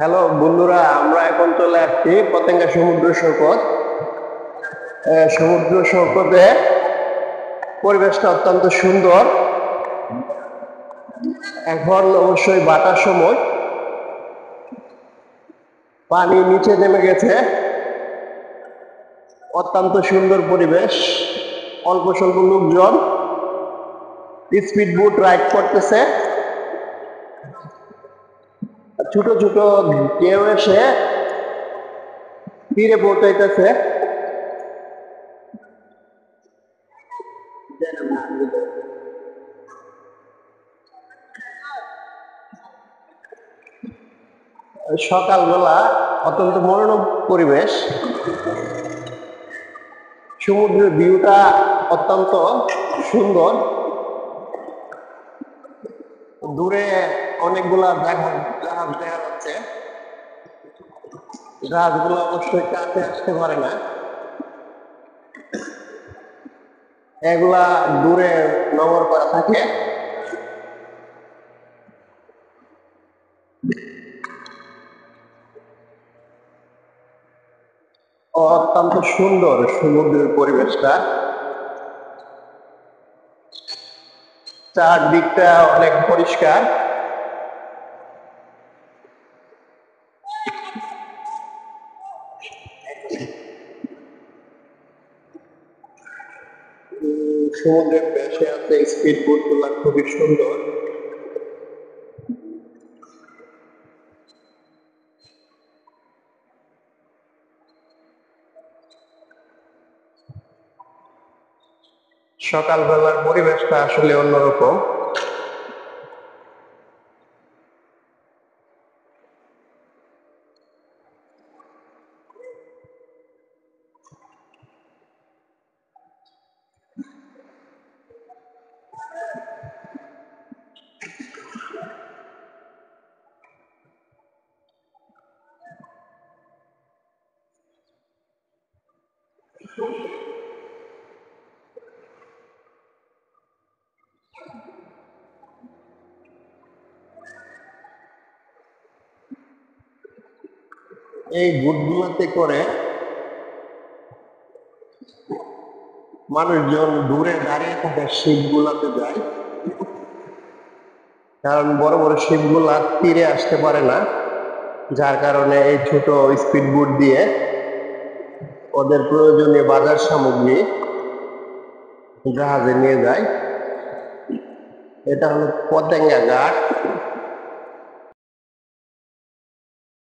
Hello বন্ধুরা, আমরা এখন চলে আসছি পতেঙ্গা সমুদ্র সৈকত। সমুদ্র সৈকতে পরিবেশটা অত্যন্ত সুন্দর। এখন অবশ্যই বাটার সময়, পানি নিচে নেমে গেছে। অত্যন্ত সুন্দর পরিবেশ, অল্প স্বল্প লোকজন স্পিড বোট রাইড করতেছে। ছোট ছোট ঢেউ এসে তীরে পৌঁছাইতেছে। সকালবেলা অত্যন্ত মনোরম পরিবেশ, সমুদ্রের ভিউটা অত্যন্ত সুন্দর। দূরে অনেকগুলা জাহাজ দেখা যাচ্ছে। জাহাজগুলো অবশ্যই কাছে আসতে পারে না, এগুলা দূরে নগর করা থাকে। অত্যন্ত সুন্দর সমুদ্রের পরিবেশটা, চারদিকটা অনেক পরিষ্কার। সমুদ্রের পাশে আছে স্পিড বোট গুলা, খুবই সুন্দর। সকালবেলার পরিবেশটা আসলে অন্যরকম। এই বোটগুলোতে করে মানুষজন দূরে দাঁড়িয়ে থাকা শিপ গুলাতে যায়, কারণ বড় বড় শিপ গুলা তীরে আসতে পারে না। যার কারণে এই ছোট স্পিড বোট দিয়ে ওদের প্রয়োজনীয় বাজার সামগ্রী জাহাজে নিয়ে যায়। এটা হলো পতেঙ্গা ঘাট।